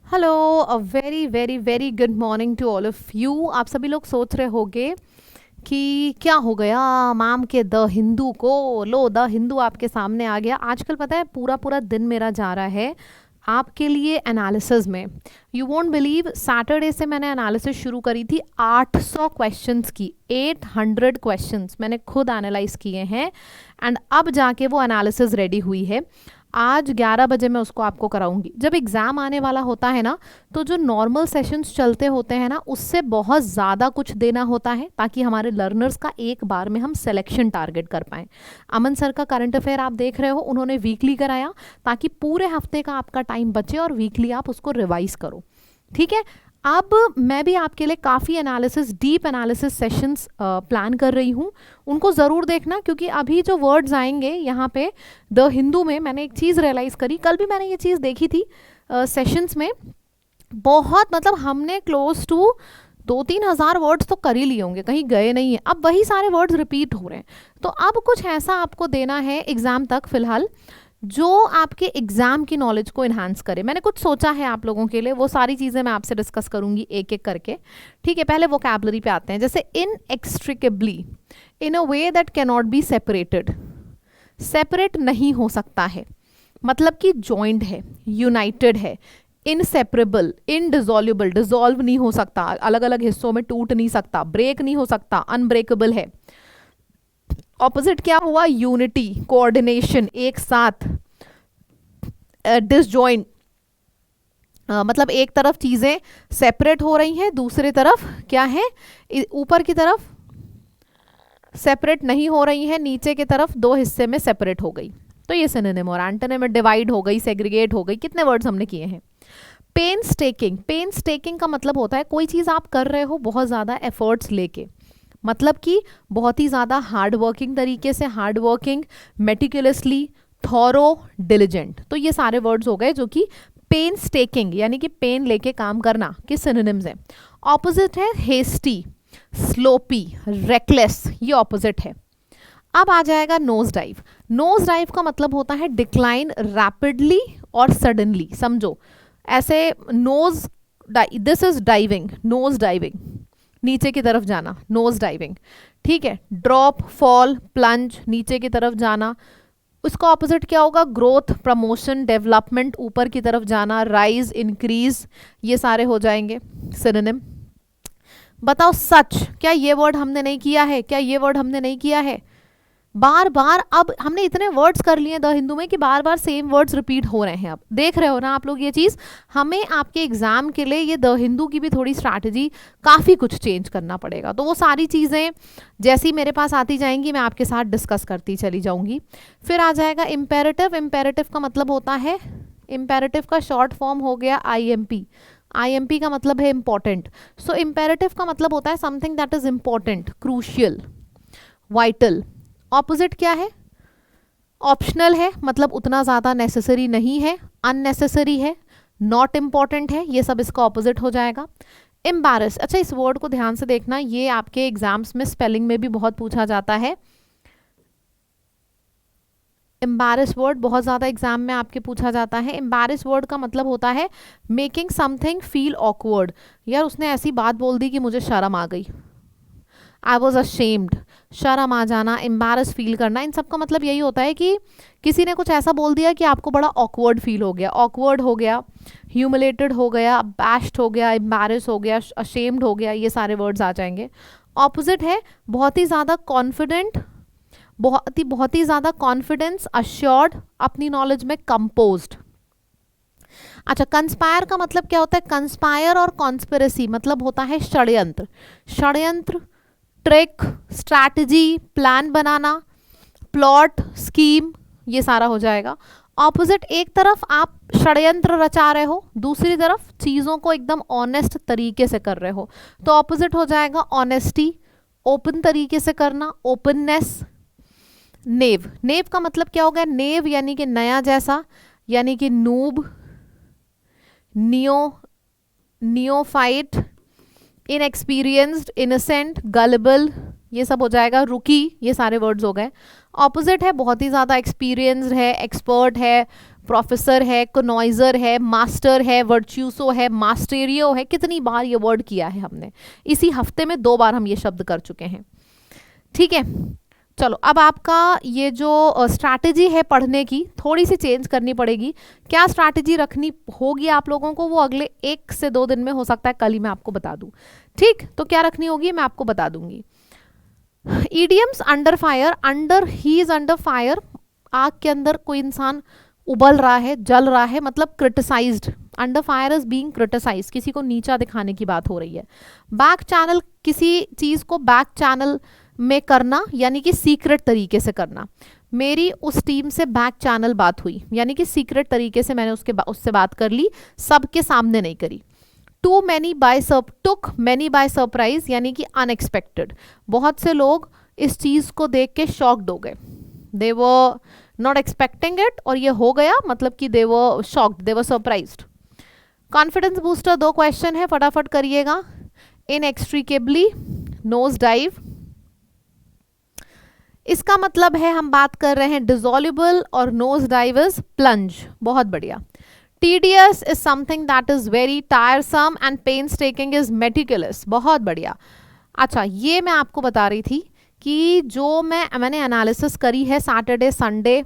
Hello, a very very very good morning to all of you. आप सभी लोग सोच रहे होंगे कि क्या हो गया मैम के द हिंदू को। लो, द हिंदू आपके सामने आ गया। आजकल पता है पूरा पूरा दिन मेरा जा रहा है आपके लिए एनालिसिस में। यू वोंट बिलीव, सैटरडे से मैंने एनालिसिस शुरू करी थी 800 क्वेश्चंस की। 800 क्वेश्चंस मैंने खुद एनालाइज किए हैं एंड अब जाके वो एनालिसिस रेडी हुई है। आज 11 बजे मैं उसको आपको कराऊंगी। जब एग्ज़ाम आने वाला होता है ना, तो जो नॉर्मल सेशंस चलते होते हैं ना, उससे बहुत ज़्यादा कुछ देना होता है ताकि हमारे लर्नर्स का एक बार में हम सिलेक्शन टारगेट कर पाएँ। अमन सर का करंट अफेयर आप देख रहे हो, उन्होंने वीकली कराया ताकि पूरे हफ्ते का आपका टाइम बचे और वीकली आप उसको रिवाइज करो। ठीक है, अब मैं भी आपके लिए काफ़ी analysis, deep analysis sessions plan कर रही हूँ। उनको ज़रूर देखना, क्योंकि अभी जो वर्ड्स आएंगे यहाँ पे द हिंदू में, मैंने एक चीज़ रियलाइज़ करी। कल भी मैंने ये चीज़ देखी थी सेशंस में। बहुत मतलब हमने क्लोज टू 2-3 हज़ार वर्ड्स तो कर ही लिए होंगे, कहीं गए नहीं है। अब वही सारे वर्ड्स रिपीट हो रहे हैं। तो अब कुछ ऐसा आपको देना है एग्ज़ाम तक फ़िलहाल जो आपके एग्ज़ाम की नॉलेज को इन्हांस करे। मैंने कुछ सोचा है आप लोगों के लिए, वो सारी चीज़ें मैं आपसे डिस्कस करूंगी एक एक करके। ठीक है, पहले वोकैबुलरी पे आते हैं। जैसे इनएक्सट्रिकेबली, इन अ way that can not be separated. Separate नहीं हो सकता है, मतलब कि जॉइंट है, यूनाइटेड है। इनसेपरेबल, इनडिजोल्यूबल, डिजोल्व नहीं हो सकता, अलग अलग हिस्सों में टूट नहीं सकता, ब्रेक नहीं हो सकता, अनब्रेकेबल है। ऑपोजिट क्या हुआ? यूनिटी, कोऑर्डिनेशन, एक साथ। डिसजॉइंट, मतलब एक तरफ चीजें सेपरेट हो रही हैं, दूसरी तरफ क्या है, ऊपर की तरफ सेपरेट नहीं हो रही है, नीचे की तरफ दो हिस्से में सेपरेट हो गई। तो ये सिनोनिम। और एंटोनिम में डिवाइड हो गई, सेग्रीगेट हो गई। कितने वर्ड्स हमने किए हैं। पेन्सटेकिंग, पेन्सटेकिंग का मतलब होता है कोई चीज़ आप कर रहे हो बहुत ज़्यादा एफर्ट्स लेके, मतलब कि बहुत ही ज़्यादा हार्ड वर्किंग तरीके से, hard working, meticulously, thorough, diligent. तो ये सारे वर्ड्स हो गए जो कि पेन्सटेकिंग यानी कि पेन लेके काम करना के सिनोनिम्स हैं। ऑपोजिट है हेस्टी, स्लोपी, रेकलेस, ये ऑपोजिट है। अब आ जाएगा नोज डाइव। नोज डाइव का मतलब होता है डिक्लाइन रैपिडली और सडनली। समझो ऐसे nose, this is diving, nose diving, नीचे की तरफ जाना, नोज डाइविंग। ठीक है, ड्रॉप, फॉल, प्लंज, नीचे की तरफ जाना। उसका ऑपोजिट क्या होगा? ग्रोथ, प्रमोशन, डेवलपमेंट, ऊपर की तरफ जाना, राइज, इंक्रीज, ये सारे हो जाएंगे सिनोनिम। बताओ सच, क्या ये वर्ड हमने नहीं किया है? क्या ये वर्ड हमने नहीं किया है? बार बार अब हमने इतने वर्ड्स कर लिए द हिंदू में कि बार बार सेम वर्ड्स रिपीट हो रहे हैं। अब देख रहे हो ना आप लोग ये चीज़। हमें आपके एग्जाम के लिए ये द हिंदू की भी थोड़ी स्ट्रैटेजी, काफ़ी कुछ चेंज करना पड़ेगा। तो वो सारी चीज़ें जैसी मेरे पास आती जाएंगी मैं आपके साथ डिस्कस करती चली जाऊंगी। फिर आ जाएगा इम्पेरेटिव। इम्पेरेटिव का मतलब होता है, इम्पेरेटिव का शॉर्ट फॉर्म हो गया IMP। IMP का मतलब है इंपॉर्टेंट। सो इम्पेरेटिव का मतलब होता है something that is important, crucial, vital. Opposite क्या है? ऑप्शनल है, मतलब उतना ज़्यादा नेसेसरी नहीं है, अननेसेसरी है, नॉट इम्पॉर्टेंट है, ये सब इसका ऑपोजिट हो जाएगा। एम्बैरस, अच्छा इस वर्ड को ध्यान से देखना, ये आपके एग्जाम्स में स्पेलिंग में भी बहुत पूछा जाता है। एम्बैरस वर्ड बहुत ज़्यादा एग्जाम में आपके पूछा जाता है। एम्बैरस वर्ड का मतलब होता है मेकिंग समथिंग फील ऑकवर्ड। यार उसने ऐसी बात बोल दी कि मुझे शर्म आ गई, आई वॉज अशेम्ड, शर्म आ जाना, एम्बैरस फील करना। इन सब का मतलब यही होता है कि किसी ने कुछ ऐसा बोल दिया कि आपको बड़ा ऑकवर्ड फील हो गया। ऑकवर्ड हो गया, ह्यूमिलेटेड हो गया, बैश्ड हो गया, एम्बैरस हो गया, अशेम्ड हो गया, ये सारे वर्ड्स आ जाएंगे। ऑपोजिट है बहुत ही ज़्यादा कॉन्फिडेंट, बहुत ही ज़्यादा कॉन्फिडेंस, अश्योर्ड, अपनी नॉलेज में कंपोज्ड। अच्छा, कंस्पायर का मतलब क्या होता है? कंस्पायर और कॉन्स्पिरेसी मतलब होता है षड्यंत्र। षड्यंत्र, ट्रिक, स्ट्रैटेजी, प्लान बनाना, प्लॉट, स्कीम, ये सारा हो जाएगा। ऑपोजिट, एक तरफ आप षड्यंत्र रचा रहे हो, दूसरी तरफ चीज़ों को एकदम ऑनेस्ट तरीके से कर रहे हो, तो ऑपोजिट हो जाएगा ऑनेस्टी, ओपन तरीके से करना, ओपननेस। नेव, नेव का मतलब क्या हो गया? नेव यानी कि नया जैसा, यानी कि noob, neo, neophyte, inexperienced, innocent, gullible, ये सब हो जाएगा। रुकी, ये सारे वर्ड्स हो गए। ऑपोजिट है बहुत ही ज़्यादा एक्सपीरियंस्ड है, एक्सपर्ट है, प्रोफेसर है, कनॉइजर है, मास्टर है, वर्च्यूसो है, मास्टेरियो है। कितनी बार ये वर्ड किया है हमने, इसी हफ्ते में 2 बार हम ये शब्द कर चुके हैं। ठीक है, चलो अब आपका ये जो स्ट्रैटेजी है पढ़ने की थोड़ी सी चेंज करनी पड़ेगी। क्या स्ट्रैटेजी रखनी होगी आप लोगों को, वो अगले 1 से 2 दिन में, हो सकता है कल ही मैं आपको बता दूं। ठीक, तो क्या रखनी होगी मैं आपको बता दूंगी। Idioms under fire, under, he is under fire, आग के अंदर कोई इंसान उबल रहा है, जल रहा है, मतलब criticised. Under fire is being criticised, किसी को नीचा दिखाने की बात हो रही है। बैक चैनल, किसी चीज को बैक चैनल में करना, यानी कि सीक्रेट तरीके से करना। मेरी उस टीम से बैक चैनल बात हुई, यानी कि सीक्रेट तरीके से मैंने उससे बात कर ली, सबके सामने नहीं करी। To many by took many by surprise, यानी कि अनएक्सपेक्टेड। बहुत से लोग इस चीज को देख के शॉक्ड हो गए, they were not expecting it, और ये हो गया, मतलब कि they were shocked, they were surprised. Confidence booster 2 question है, फटाफट करिएगा। इनएक्सट्रिकेबली, नोज डाइव, इसका मतलब है हम बात कर रहे हैं डिसॉल्युबल, और नोज डाइव इज प्लंज। बहुत बढ़िया। Tedious is something that is very tiresome and painstaking is meticulous. बहुत बढ़िया। अच्छा, ये मैं आपको बता रही थी कि जो मैंने एनालिसिस करी है सैटरडे संडे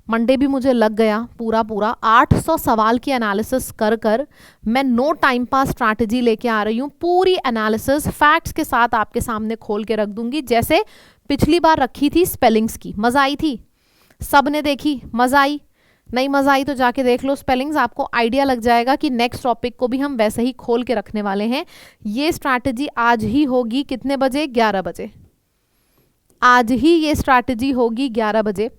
मंडे भी मुझे लग गया पूरा 800 सवाल की एनालिसिस कर मैं नो टाइम पास स्ट्रैटेजी लेके आ रही हूँ। पूरी एनालिसिस फैक्ट्स के साथ आपके सामने खोल के रख दूंगी, जैसे पिछली बार रखी थी स्पेलिंग्स की। मजा आई थी? सबने देखी? मजा आई? नहीं मजा आई तो जाके देख लो स्पेलिंग्स, आपको आइडिया लग जाएगा कि नेक्स्ट टॉपिक को भी हम वैसे ही खोल के रखने वाले हैं। ये स्ट्रैटेजी आज ही होगी, कितने बजे? 11 बजे। आज ही ये स्ट्रैटेजी होगी 11 बजे।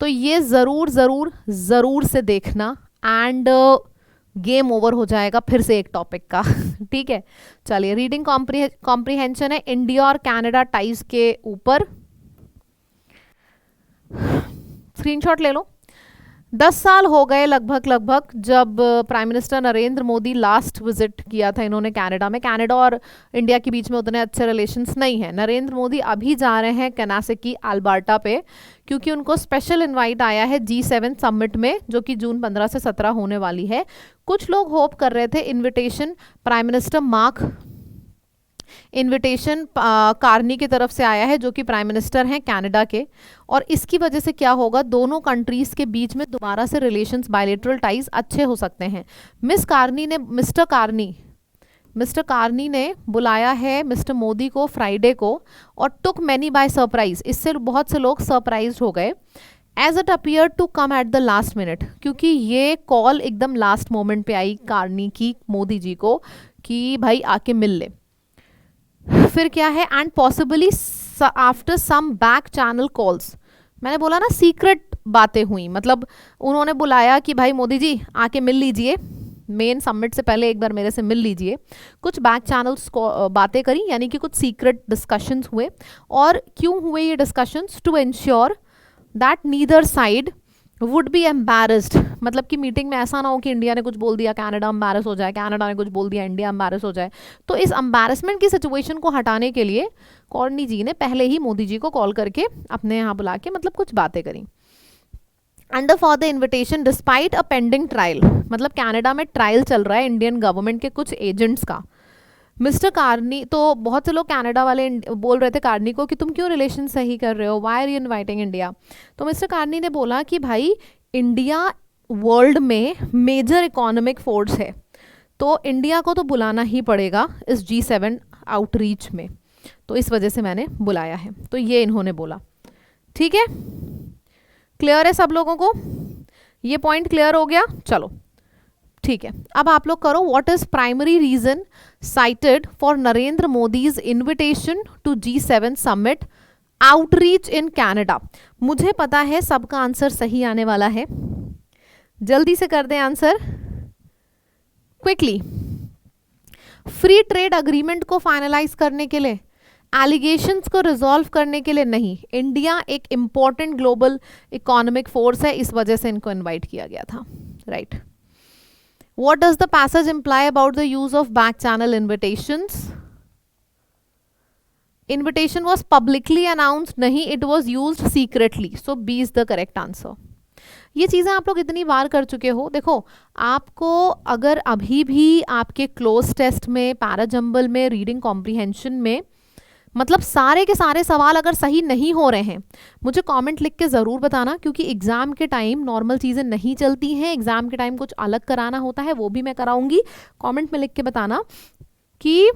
तो ये जरूर जरूर जरूर से देखना, एंड गेम ओवर हो जाएगा फिर से एक टॉपिक का। ठीक है, चलिए। रीडिंग कॉम्प्रिहेंशन है इंडिया और कनाडा टाइज के ऊपर। स्क्रीनशॉट ले लो। 10 साल हो गए लगभग जब prime minister Narendra Modi last visit किया था इन्होंने कनाडा में। कनाडा और इंडिया के बीच में उतने अच्छे रिलेशंस नहीं है। नरेंद्र मोदी अभी जा रहे हैं कनासेकी अल्बर्टा पे, क्योंकि उनको स्पेशल इनवाइट आया है G7 समिट में, जो कि जून 15 से 17 होने वाली है। कुछ लोग होप कर रहे थे invitation prime minister invitation Carney की तरफ से आया है, जो कि प्राइम मिनिस्टर हैं कनाडा के, और इसकी वजह से क्या होगा, दोनों कंट्रीज के बीच में दोबारा से रिलेशंस, बायलैटरल टाइज अच्छे हो सकते हैं। मिस्टर कार्नी ने बुलाया है मिस्टर मोदी को फ्राइडे को, और टुक मैनी बाय सरप्राइज, इससे बहुत से लोग सरप्राइज हो गए। As it appear to come at the last minute, क्योंकि ये कॉल एकदम लास्ट मोमेंट पे आई कार्नी की मोदी जी को कि भाई आके मिल ले। फिर क्या है, and possibly after some back channel calls, मैंने बोला ना सीक्रेट बातें हुई, मतलब उन्होंने बुलाया कि भाई मोदी जी आके मिल लीजिए, मेन समिट से पहले एक बार मेरे से मिल लीजिए। कुछ बैक चैनल्स बातें करी, यानी कि कुछ सीक्रेट डिस्कशंस हुए। और क्यों हुए ये discussions? To ensure that neither side would be embarrassed, मतलब कि मीटिंग में ऐसा ना हो कि इंडिया ने कुछ बोल दिया कनाडा एम्बैरेस हो जाए, कनाडा ने कुछ बोल दिया इंडिया एम्बैरेस हो जाए। तो इस एम्बैरेसमेंट की सिचुएशन को हटाने के लिए कार्नी जी ने पहले ही मोदी जी को कॉल करके अपने यहाँ बुला के मतलब कुछ बातें करी। Under for the invitation despite a pending trial, मतलब कनाडा में ट्रायल चल रहा है इंडियन गवर्नमेंट के कुछ एजेंट्स का। मिस्टर कार्नी, तो बहुत से लोग कनाडा वाले बोल रहे थे कार्नी को कि तुम क्यों रिलेशन सही कर रहे हो, why are you inviting India. तो मिस्टर कार्नी ने बोला कि भाई इंडिया वर्ल्ड में मेजर इकोनॉमिक फोर्स है, तो इंडिया को तो बुलाना ही पड़ेगा इस G7 आउटरीच में, तो इस वजह से मैंने बुलाया है। तो ये इन्होंने बोला। ठीक है, क्लियर है सब लोगों को? ये पॉइंट क्लियर हो गया? चलो ठीक है, अब आप लोग करो। What is primary reason cited for Narendra Modi's invitation to G7 summit outreach in Canada? मुझे पता है सबका आंसर सही आने वाला है, जल्दी से कर दें answer quickly. Free trade agreement को फाइनलाइज करने के लिए, एलिगेशंस को रिजॉल्व करने के लिए नहीं। इंडिया एक इंपॉर्टेंट ग्लोबल इकोनॉमिक फोर्स है, इस वजह से इनको इनवाइट किया गया था। Right. What does the passage imply about the use of back channel invitations? Invitation was publicly announced, nahi, it was used secretly. So B is the correct answer. ये चीज़ें आप लोग इतनी बार कर चुके हो। देखो, आपको अगर अभी भी आपके क्लोज टेस्ट में, पैराजंबल में, रीडिंग कॉम्प्रीहेंशन में मतलब सारे के सारे सवाल अगर सही नहीं हो रहे हैं, मुझे कमेंट लिख के ज़रूर बताना, क्योंकि एग्ज़ाम के टाइम नॉर्मल चीज़ें नहीं चलती हैं। एग्ज़ाम के टाइम कुछ अलग कराना होता है, वो भी मैं कराऊंगी। कमेंट में लिख के बताना कि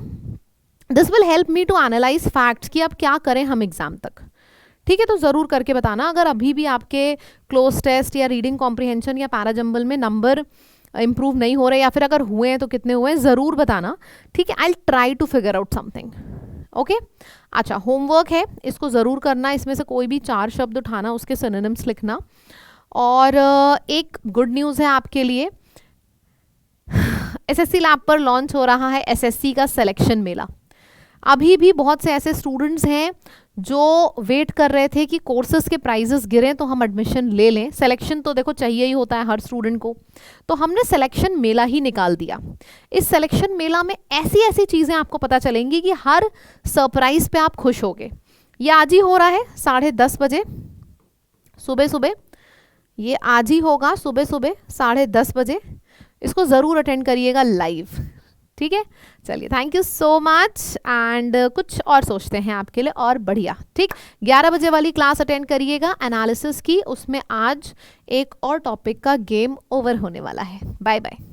this will help me to analyse facts, कि अब क्या करें हम एग्ज़ाम तक। ठीक है, तो ज़रूर करके बताना अगर अभी भी आपके क्लोज टेस्ट या रीडिंग कॉम्प्रीहेंशन या पैराजंबल में नंबर इंप्रूव नहीं हो रहे, या फिर अगर हुए हैं तो कितने हुए हैं, ज़रूर बताना। ठीक है, I try to figure out something. Okay अच्छा, होमवर्क है, इसको ज़रूर करना। इसमें से कोई भी 4 शब्द उठाना, उसके सिनोनिम्स लिखना। और एक गुड न्यूज़ है आपके लिए, एसएससी लैब पर लॉन्च हो रहा है एसएससी का सिलेक्शन मेला। अभी भी बहुत से ऐसे स्टूडेंट्स हैं जो वेट कर रहे थे कि कोर्सेज के प्राइजेस गिरें तो हम एडमिशन ले लें। सिलेक्शन तो देखो चाहिए ही होता है हर स्टूडेंट को, तो हमने सिलेक्शन मेला ही निकाल दिया। इस सिलेक्शन मेला में ऐसी ऐसी चीज़ें आपको पता चलेंगी कि हर सरप्राइज पे आप खुश होगे। ये आज ही हो रहा है 10:30 बजे सुबह सुबह, ये आज ही होगा सुबह सुबह 10:30 बजे। इसको ज़रूर अटेंड करिएगा लाइव। ठीक है, चलिए, thank you so much. And कुछ और सोचते हैं आपके लिए और बढ़िया। ठीक, 11 बजे वाली क्लास अटेंड करिएगा एनालिसिस की, उसमें आज एक और टॉपिक का गेम ओवर होने वाला है। Bye bye.